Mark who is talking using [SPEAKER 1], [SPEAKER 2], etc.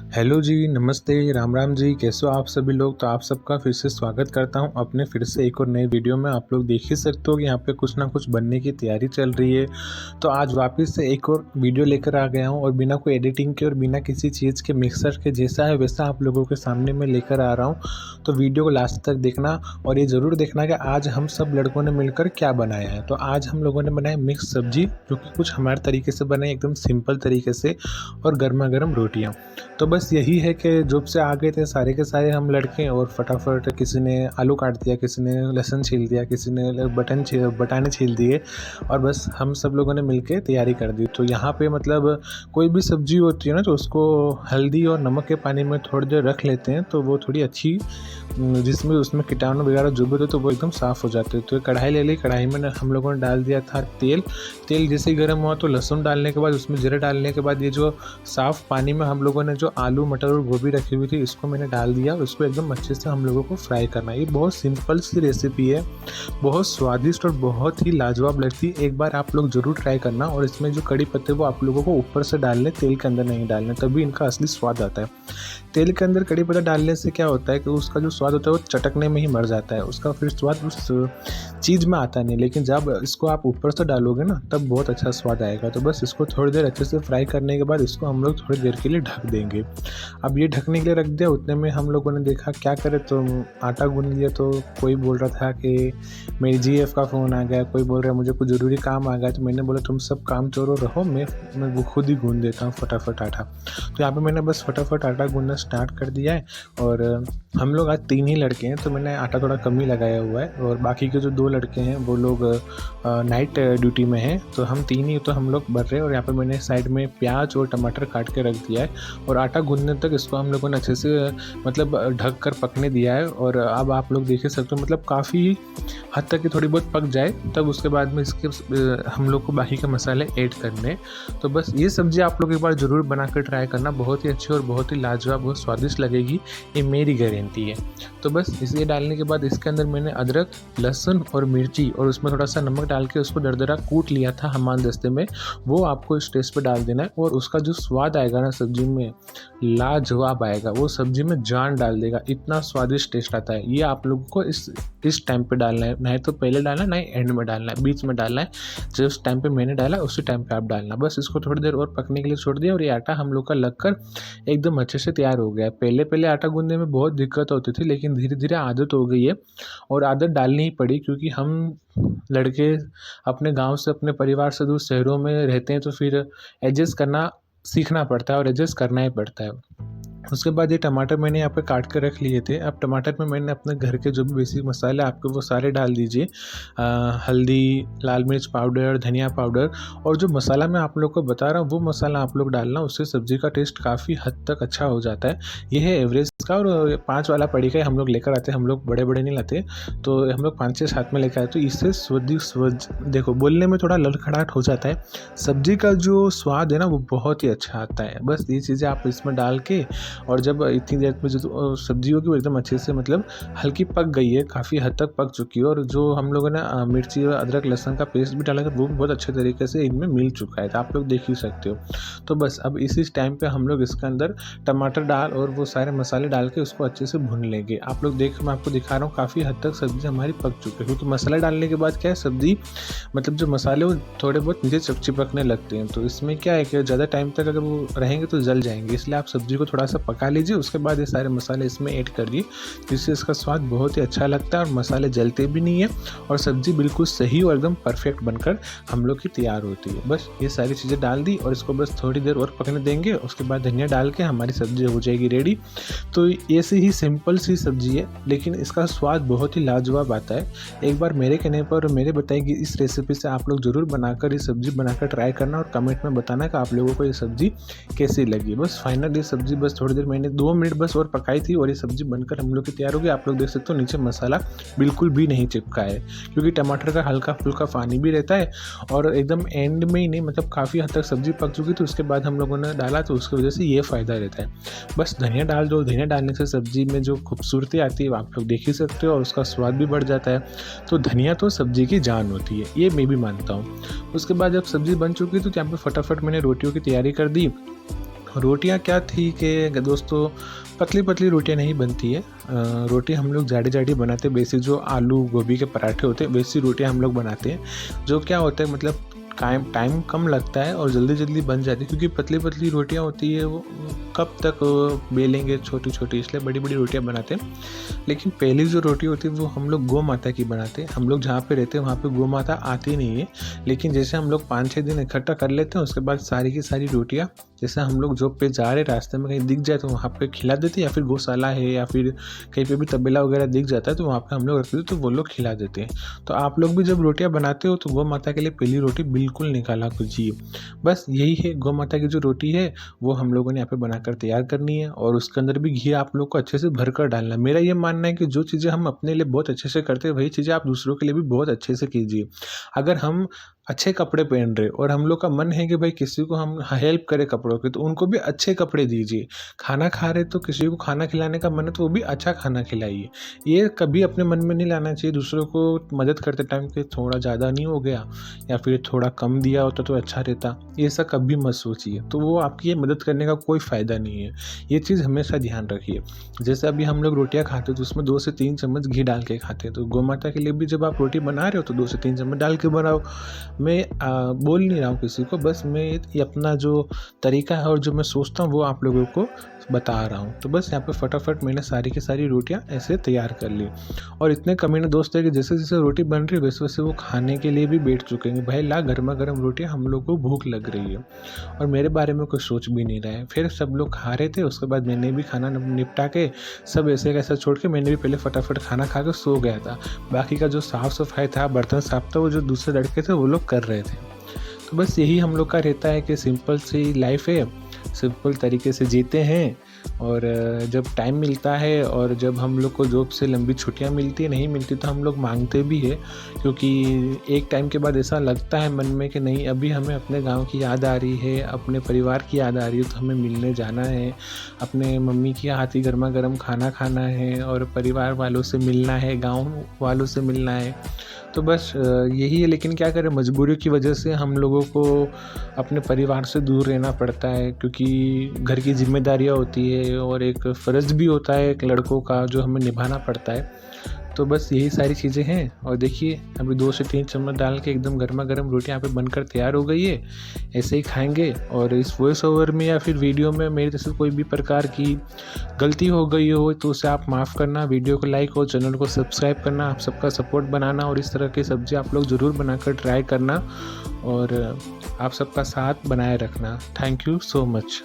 [SPEAKER 1] Hello जी, नमस्ते, राम राम जी, कैसे हो आप सभी लोग। तो आप सबका फिर से स्वागत करता हूं अपने फिर से एक और नए वीडियो में। आप लोग देख ही सकते हो कि यहाँ पे कुछ ना कुछ बनने की तैयारी चल रही है। तो आज वापस से एक और वीडियो लेकर आ गया हूं और बिना कोई एडिटिंग के और बिना किसी चीज़ के मिक्सर के जैसा है वैसा आप लोगों के सामने मैं लेकर आ रहा हूँ। तो वीडियो को लास्ट तक देखना और ये ज़रूर देखना कि आज हम सब लड़कों ने मिलकर क्या बनाया है। तो आज हम लोगों ने बनाया मिक्स सब्जी, जो कि कुछ हमारे तरीके से बनाई, एकदम सिंपल तरीके से, और गर्मा गर्म रोटियाँ। तो बस यही है कि जॉब से आ गए थे सारे के सारे हम लड़के और फटाफट किसी ने आलू काट दिया, किसी ने लहसुन छील दिया, किसी ने बटाने छील दिए और बस हम सब लोगों ने मिलके तैयारी कर दी। तो यहाँ पे मतलब कोई भी सब्जी होती है ना, तो उसको हल्दी और नमक के पानी में थोड़ी देर रख लेते हैं तो वो थोड़ी अच्छी, जिसमें उसमें कीटाणु वगैरह जो भी होते तो वो एकदम साफ़ हो जाते हैं। तो कढ़ाई ले ली, कढ़ाई में हम लोगों ने डाल दिया था तेल। तेल जैसे ही गर्म हुआ तो लहसुन डालने के बाद, उसमें जीरा डालने के बाद, ये जो साफ़ पानी में हम लोगों ने जो आलू मटर और गोभी रखी हुई थी इसको मैंने डाल दिया और इसको एकदम अच्छे से हम लोगों को फ्राई करना है। ये बहुत सिंपल सी रेसिपी है, बहुत स्वादिष्ट और बहुत ही लाजवाब लगती है। एक बार आप लोग ज़रूर ट्राई करना। और इसमें जो कड़ी पत्ते वो आप लोगों को ऊपर से डालने, तेल के अंदर नहीं डालने, तभी इनका असली स्वाद आता है। तेल के अंदर कड़ी पत्ता डालने से क्या होता है कि उसका जो स्वाद होता है वो चटकने में ही मर जाता है, उसका फिर स्वाद उस चीज़ में आता नहीं। लेकिन जब इसको आप ऊपर से डालोगे ना तब बहुत अच्छा स्वाद आएगा। तो बस इसको थोड़ी देर अच्छे से फ्राई करने के बाद इसको हम लोग थोड़ी देर के लिए ढक देंगे। अब ये ढकने के लिए रख दिया, उतने में हम लोगों ने देखा क्या करें, तो आटा गूंद लिया। तो कोई बोल रहा था कि मेरी जीएफ का फ़ोन आ गया, कोई बोल रहा है मुझे कुछ ज़रूरी काम आ गया। तो मैंने बोला तुम सब काम चोरो रहो, मैं वो खुद ही गूंद देता हूँ फटाफट आटा। तो यहाँ पे मैंने बस फटाफट आटा गूंदना स्टार्ट कर दिया है। और हम लोग आज 3 ही लड़के हैं तो मैंने आटा थोड़ा कम ही लगाया हुआ है, और बाकी के जो 2 लड़के हैं वो लोग नाइट ड्यूटी में हैं। तो हम 3 ही, तो हम लोग भर रहे हैं। और यहाँ पे मैंने साइड में प्याज और टमाटर काट के रख दिया है और आटा गूंदने तक इसको हम लोगों ने अच्छे से मतलब ढक कर पकने दिया है। और अब आप लोग देख ही सकते हो, मतलब काफ़ी हद तक कि थोड़ी बहुत पक जाए तब उसके बाद में इसके हम लोग को बाकी के मसाले ऐड करने। तो बस ये सब्ज़ी आप लोग एक बार ज़रूर बना कर ट्राई करना, बहुत ही अच्छी और बहुत ही लाजवाब, बहुत स्वादिष्ट लगेगी, ये मेरी गारंटी है। तो बस इसे डालने के बाद इसके अंदर मैंने अदरक, लहसुन और मिर्ची और उसमें थोड़ा सा नमक डाल के उसको दरदरा कूट लिया था हमामदस्ते में, वो आपको इस टेस्ट पे डाल देना है। और उसका जो स्वाद आएगा ना सब्जी में, लाजवाब आएगा, वो सब्जी में जान डाल देगा, इतना स्वादिष्ट टेस्ट आता है। ये आप लोगों को इस टाइम पे डालना है, नहीं तो पहले डालना, नहीं एंड में डालना है, बीच में डालना है। जिस टाइम पे मैंने डाला उसी टाइम पे आप डालना। बस इसको थोड़ी देर और पकने के लिए छोड़ दिया और ये आटा हम लोग का लगकर एकदम अच्छे से तैयार हो गया। पहले पहले आटा गूंदने में बहुत दिक्कत होती थी, लेकिन धीरे धीरे आदत हो गई है और आदत डालनी ही पड़ी, क्योंकि हम लड़के अपने गांव से, अपने परिवार से दूर शहरों में रहते हैं, तो फिर एडजस्ट करना सीखना पड़ता है और एडजस्ट करना ही पड़ता है। उसके बाद ये टमाटर मैंने यहाँ पे काट कर रख लिए थे। अब टमाटर में मैंने अपने घर के जो भी बेसिक मसाले आपको वो सारे डाल दीजिए, हल्दी, लाल मिर्च पाउडर, धनिया पाउडर। और जो मसाला मैं आप लोग को बता रहा हूँ वो मसाला आप लोग डालना, उससे सब्ज़ी का टेस्ट काफ़ी हद तक अच्छा हो जाता है। ये है एवरेज का, और 5 वाला पड़ीका हम लोग लेकर आते हैं, हम लोग बड़े बड़े नहीं लाते, तो हम लोग 5-6 साथ में लेकर आते। तो इससे देखो बोलने में थोड़ा लड़खड़ाहट हो जाता है, सब्ज़ी का जो स्वाद है ना वो बहुत ही अच्छा आता है। बस ये चीज़ें आप इसमें डाल के, और जब इतनी देर में जो सब्जी होगी वो एकदम अच्छे से, मतलब हल्की पक गई है, काफ़ी हद तक पक चुकी है, और जो हम लोगों ने मिर्ची और अदरक लहसुन का पेस्ट भी डाला था वो बहुत अच्छे तरीके से इनमें मिल चुका है, तो आप लोग देख ही सकते हो। तो बस अब इसी टाइम पे हम लोग इसके अंदर टमाटर डाल और वो सारे मसाले डाल के उसको अच्छे से भून लेंगे। आप लोग मैं आपको दिखा रहा हूँ काफ़ी हद तक सब्ज़ी हमारी पक चुकी है, क्योंकि मसाला डालने के बाद क्या है, सब्ज़ी मतलब जो मसाले वो थोड़े बहुत नीचे चिपकने लगते हैं। तो इसमें क्या है कि ज़्यादा टाइम तक अगर वो रहेंगे तो जल जाएंगे, इसलिए आप सब्ज़ी को थोड़ा सा पका लीजिए। उसके बाद ये सारे मसाले इसमें ऐड कर दिए, जिससे इसका स्वाद बहुत ही अच्छा लगता है और मसाले जलते भी नहीं है और सब्ज़ी बिल्कुल सही और एकदम परफेक्ट बनकर हम लोग की तैयार होती है। बस ये सारी चीज़ें डाल दी और इसको बस थोड़ी देर और पकने देंगे। उसके बाद धनिया डाल के हमारी सब्ज़ी हो जाएगी रेडी। तो ऐसे ही सिंपल सी सब्ज़ी है, लेकिन इसका स्वाद बहुत ही लाजवाब आता है। एक बार मेरे कहने पर और मेरे बताई गई इस रेसिपी से आप लोग ज़रूर बनाकर ये सब्ज़ी बनाकर ट्राई करना और कमेंट में बताना कि आप लोगों को ये सब्ज़ी कैसी लगी। बस फाइनल ये सब्ज़ी बस थोड़ी देर मैंने 2 मिनट बस और पकाई थी और ये सब्ज़ी बनकर हम लोग की तैयार हो गई। आप लोग देख सकते हो नीचे मसाला बिल्कुल भी नहीं चिपका है, क्योंकि टमाटर का हल्का फुल्का पानी भी रहता है और एकदम एंड में ही नहीं, मतलब काफ़ी हद तक सब्ज़ी पक चुकी थी उसके बाद हम लोगों ने डाला, तो उसकी वजह से ये फ़ायदा रहता है। बस धनिया डाल दो, धनिया डालने से सब्ज़ी में जो खूबसूरती आती है आप लोग देख ही सकते हो और उसका स्वाद भी बढ़ जाता है। तो धनिया तो सब्ज़ी की जान होती है, ये मैं भी मानता हूँ। उसके बाद जब सब्ज़ी बन चुकी थी तो यहाँ पर फटाफट मैंने रोटियों की तैयारी कर दी। रोटियाँ क्या थी कि दोस्तों, पतली पतली रोटियाँ नहीं बनती है। रोटी हम लोग जाडी जाडी बनाते हैं। बेसिक जो आलू गोभी के पराठे होते हैं वैसी रोटियाँ हम लोग बनाते हैं। जो क्या होता है मतलब टाइम कम लगता है और जल्दी जल्दी बन जाती है, क्योंकि पतली पतली रोटियाँ होती है वो कब तक बेलेंगे छोटी छोटी, इसलिए बड़ी बड़ी रोटियाँ बनाते हैं। लेकिन पहली जो रोटी होती है वो हम लोग गौ माता की बनाते हैं। हम लोग जहाँ पे रहते हैं वहाँ पे गौ माता आती नहीं है, लेकिन जैसे हम लोग 5-6 दिन इकट्ठा कर लेते हैं, उसके बाद सारी की सारी रोटियाँ जैसे हम लोग जॉब पे जा रहे रास्ते में कहीं दिख जाए तो वहाँ पे खिला देते हैं, या फिर गौशाला है या फिर कहीं पे भी तबेला वगैरह दिख जाता है तो वहाँ पे हम लोग रखते हैं तो वो लोग खिला देते हैं। तो आप लोग भी जब रोटियाँ बनाते हो तो गौ माता के लिए पहली रोटी बिल्कुल निकाला कीजिए। बस यही है, गौ माता की जो रोटी है वो हम लोगों ने यहाँ पे बनाकर तैयार करनी है और उसके अंदर भी घी आप लोग को अच्छे से भर कर डालना है। मेरा ये मानना है कि जो चीज़ें हम अपने लिए बहुत अच्छे से करते हैं वही चीज़ें आप दूसरों के लिए भी बहुत अच्छे से कीजिए। अगर हम अच्छे कपड़े पहन रहे और हम लोग का मन है कि भाई किसी को हम हेल्प करें कपड़ों की, तो उनको भी अच्छे कपड़े दीजिए। खाना खा रहे तो किसी को खाना खिलाने का मन है तो वो भी अच्छा खाना खिलाइए। ये कभी अपने मन में नहीं लाना चाहिए दूसरों को मदद करते टाइम कि थोड़ा ज़्यादा नहीं हो गया या फिर थोड़ा कम दिया होता तो अच्छा रहता। ये सब कभी मत सोचिए, तो वो आपकी मदद करने का कोई फ़ायदा नहीं है। ये चीज़ हमेशा ध्यान रखिए। जैसे अभी हम लोग रोटियाँ खाते हैं तो उसमें 2 से 3 चम्मच घी डाल के खाते हैं, तो गौ माता के लिए भी जब आप रोटी बना रहे हो तो 2 से 3 चम्मच डाल के बनाओ। मैं बोल नहीं रहा हूँ किसी को, बस मैं ये अपना जो तरीका है और जो मैं सोचता हूँ वो आप लोगों को बता रहा हूँ। तो बस यहाँ पे फटाफट मैंने सारी की सारी रोटियाँ ऐसे तैयार कर ली और इतने कमीने दोस्त है कि जैसे जैसे रोटी बन रही है वैसे वैसे वो खाने के लिए भी बैठ चुके हैं। भाई ला गर्मा गर्म रोटियाँ, हम लोग को भूख लग रही है और मेरे बारे में कोई सोच भी नहीं रहा है। फिर सब लोग खा रहे थे, उसके बाद मैंने भी खाना निपटा के सब ऐसे कैसा छोड़ के मैंने भी पहले फटाफट खाना खा के सो गया था। बाकी का जो साफ़ सफाई था, बर्तन साफ था, वो जो दूसरे लड़के थे वो लोग कर रहे थे। तो बस यही हम लोग का रहता है कि सिंपल सी लाइफ है, सिंपल तरीके से जीते हैं। और जब टाइम मिलता है और जब हम लोग को जॉब से लंबी छुट्टियां मिलती है, नहीं मिलती तो हम लोग मांगते भी है, क्योंकि एक टाइम के बाद ऐसा लगता है मन में कि नहीं अभी हमें अपने गांव की याद आ रही है, अपने परिवार की याद आ रही है, तो हमें मिलने जाना है, अपने मम्मी की हाथी गर्मा गर्म खाना खाना है और परिवार वालों से मिलना है, गाँव वालों से मिलना है। तो बस यही है। लेकिन क्या करें, मजबूरी की वजह से हम लोगों को अपने परिवार से दूर रहना पड़ता है, क्योंकि घर की जिम्मेदारियां होती है और एक फ़र्ज़ भी होता है एक लड़कों का जो हमें निभाना पड़ता है। तो बस यही सारी चीज़ें हैं। और देखिए अभी 2 से 3 चम्मच डाल के एकदम गर्मा गर्म रोटी यहाँ पे बनकर तैयार हो गई है। ऐसे ही खाएंगे। और इस वॉइस ओवर में या फिर वीडियो में मेरे तरफ से कोई भी प्रकार की गलती हो गई हो तो उसे आप माफ़ करना। वीडियो को लाइक और चैनल को सब्सक्राइब करना, आप सबका सपोर्ट बनाना और इस तरह की सब्ज़ी आप लोग ज़रूर बनाकर ट्राई करना और आप सबका साथ बनाए रखना। Thank you so much.